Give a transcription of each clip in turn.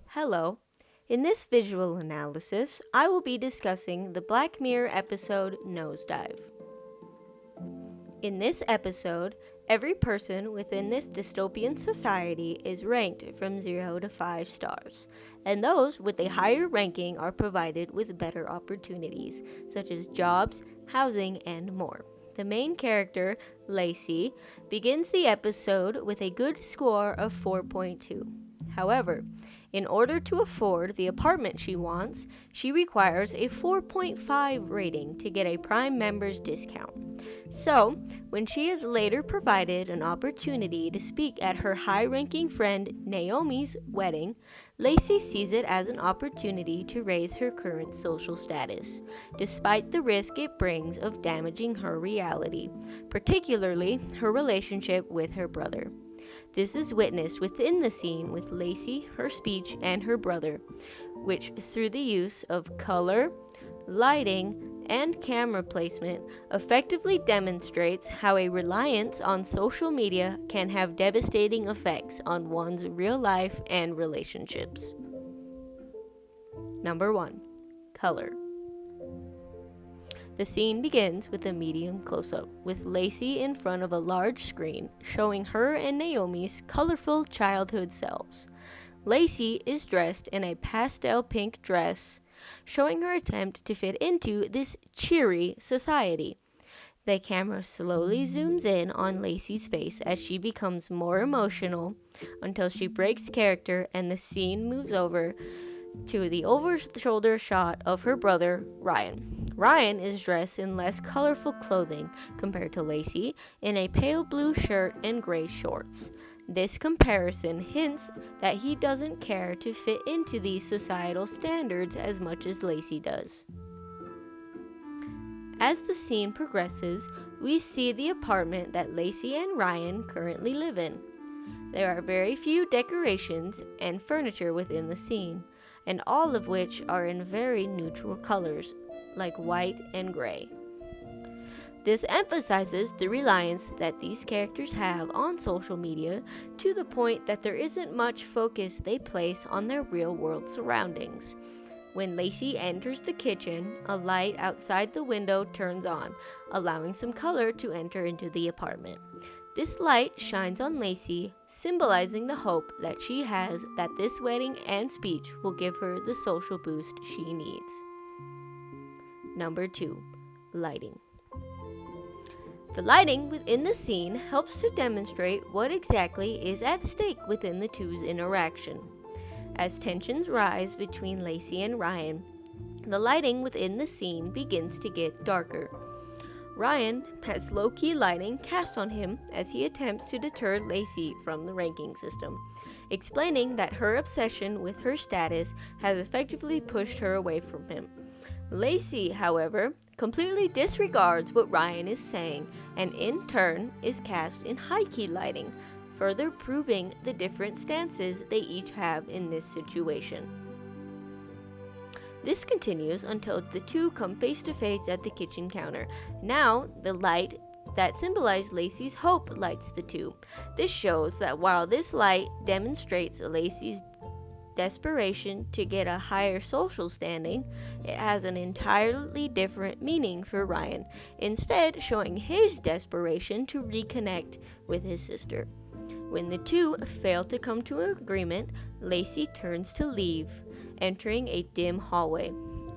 Hello. In this visual analysis, I will be discussing the Black Mirror episode Nosedive. In this episode, every person within this dystopian society is ranked from 0 to 5 stars, and those with a higher ranking are provided with better opportunities, such as jobs, housing, and more. The main character, Lacey, begins the episode with a good score of 4.2. However, in order to afford the apartment she wants, she requires a 4.5 rating to get a Prime member's discount. So, when she is later provided an opportunity to speak at her high-ranking friend Naomi's wedding, Lacey sees it as an opportunity to raise her current social status, despite the risk it brings of damaging her reality, particularly her relationship with her brother. This is witnessed within the scene with Lacey, her speech, and her brother, which through the use of color, lighting, and camera placement effectively demonstrates how a reliance on social media can have devastating effects on one's real life and relationships. Number 1. Color. The scene begins with a medium close-up, with Lacey in front of a large screen, showing her and Naomi's colorful childhood selves. Lacey is dressed in a pastel pink dress, showing her attempt to fit into this cheery society. The camera slowly zooms in on Lacey's face as she becomes more emotional until she breaks character, and the scene moves over to the over-the-shoulder shot of her brother, Ryan. Ryan is dressed in less colorful clothing compared to Lacey, in a pale blue shirt and gray shorts. This comparison hints that he doesn't care to fit into these societal standards as much as Lacey does. As the scene progresses, we see the apartment that Lacey and Ryan currently live in. There are very few decorations and furniture within the scene, and all of which are in very neutral colors, like white and gray. This emphasizes the reliance that these characters have on social media, to the point that there isn't much focus they place on their real-world surroundings. When Lacey enters the kitchen, a light outside the window turns on, allowing some color to enter into the apartment. This light shines on Lacey, symbolizing the hope that she has that this wedding and speech will give her the social boost she needs. Number 2. Lighting. The lighting within the scene helps to demonstrate what exactly is at stake within the two's interaction. As tensions rise between Lacey and Ryan, the lighting within the scene begins to get darker. Ryan has low-key lighting cast on him as he attempts to deter Lacey from the ranking system, explaining that her obsession with her status has effectively pushed her away from him. Lacey, however, completely disregards what Ryan is saying, and in turn is cast in high-key lighting, further proving the different stances they each have in this situation. This continues until the two come face to face at the kitchen counter. Now, the light that symbolized Lacey's hope lights the two. This shows that while this light demonstrates Lacey's desperation to get a higher social standing, it has an entirely different meaning for Ryan, instead showing his desperation to reconnect with his sister. When the two fail to come to an agreement, Lacey turns to leave, entering a dim hallway.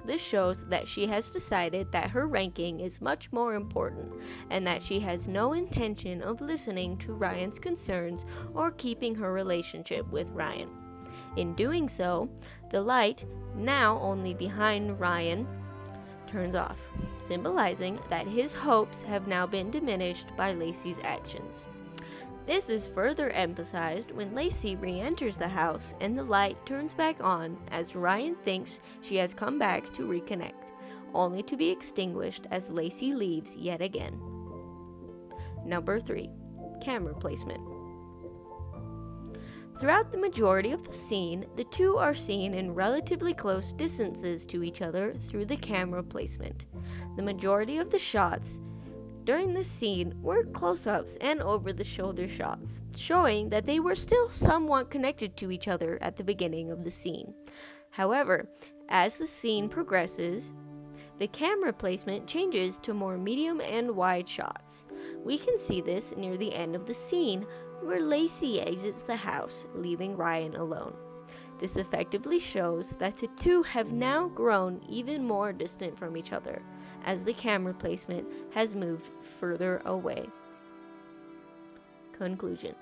This shows that she has decided that her ranking is much more important, and that she has no intention of listening to Ryan's concerns or keeping her relationship with Ryan. In doing so, the light, now only behind Ryan, turns off, symbolizing that his hopes have now been diminished by Lacey's actions. This is further emphasized when Lacey re-enters the house and the light turns back on as Ryan thinks she has come back to reconnect, only to be extinguished as Lacey leaves yet again. Number 3. Camera placement. Throughout the majority of the scene, the two are seen in relatively close distances to each other through the camera placement. The majority of the shots during this scene were close-ups and over-the-shoulder shots, showing that they were still somewhat connected to each other at the beginning of the scene. However, as the scene progresses, the camera placement changes to more medium and wide shots. We can see this near the end of the scene, where Lacey exits the house, leaving Ryan alone. This effectively shows that the two have now grown even more distant from each other, as the camera placement has moved further away. Conclusion.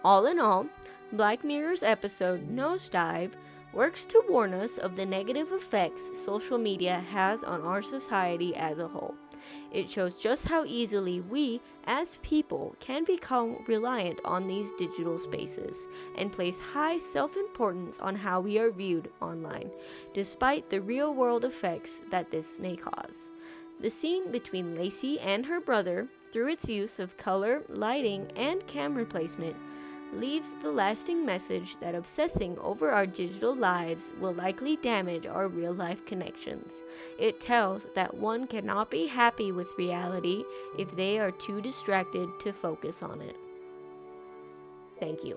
All in all, Black Mirror's episode Nosedive works to warn us of the negative effects social media has on our society as a whole. It shows just how easily we, as people, can become reliant on these digital spaces and place high self-importance on how we are viewed online, despite the real-world effects that this may cause. The scene between Lacey and her brother, through its use of color, lighting, and camera placement, leaves the lasting message that obsessing over our digital lives will likely damage our real-life connections. It tells that one cannot be happy with reality if they are too distracted to focus on it. Thank you.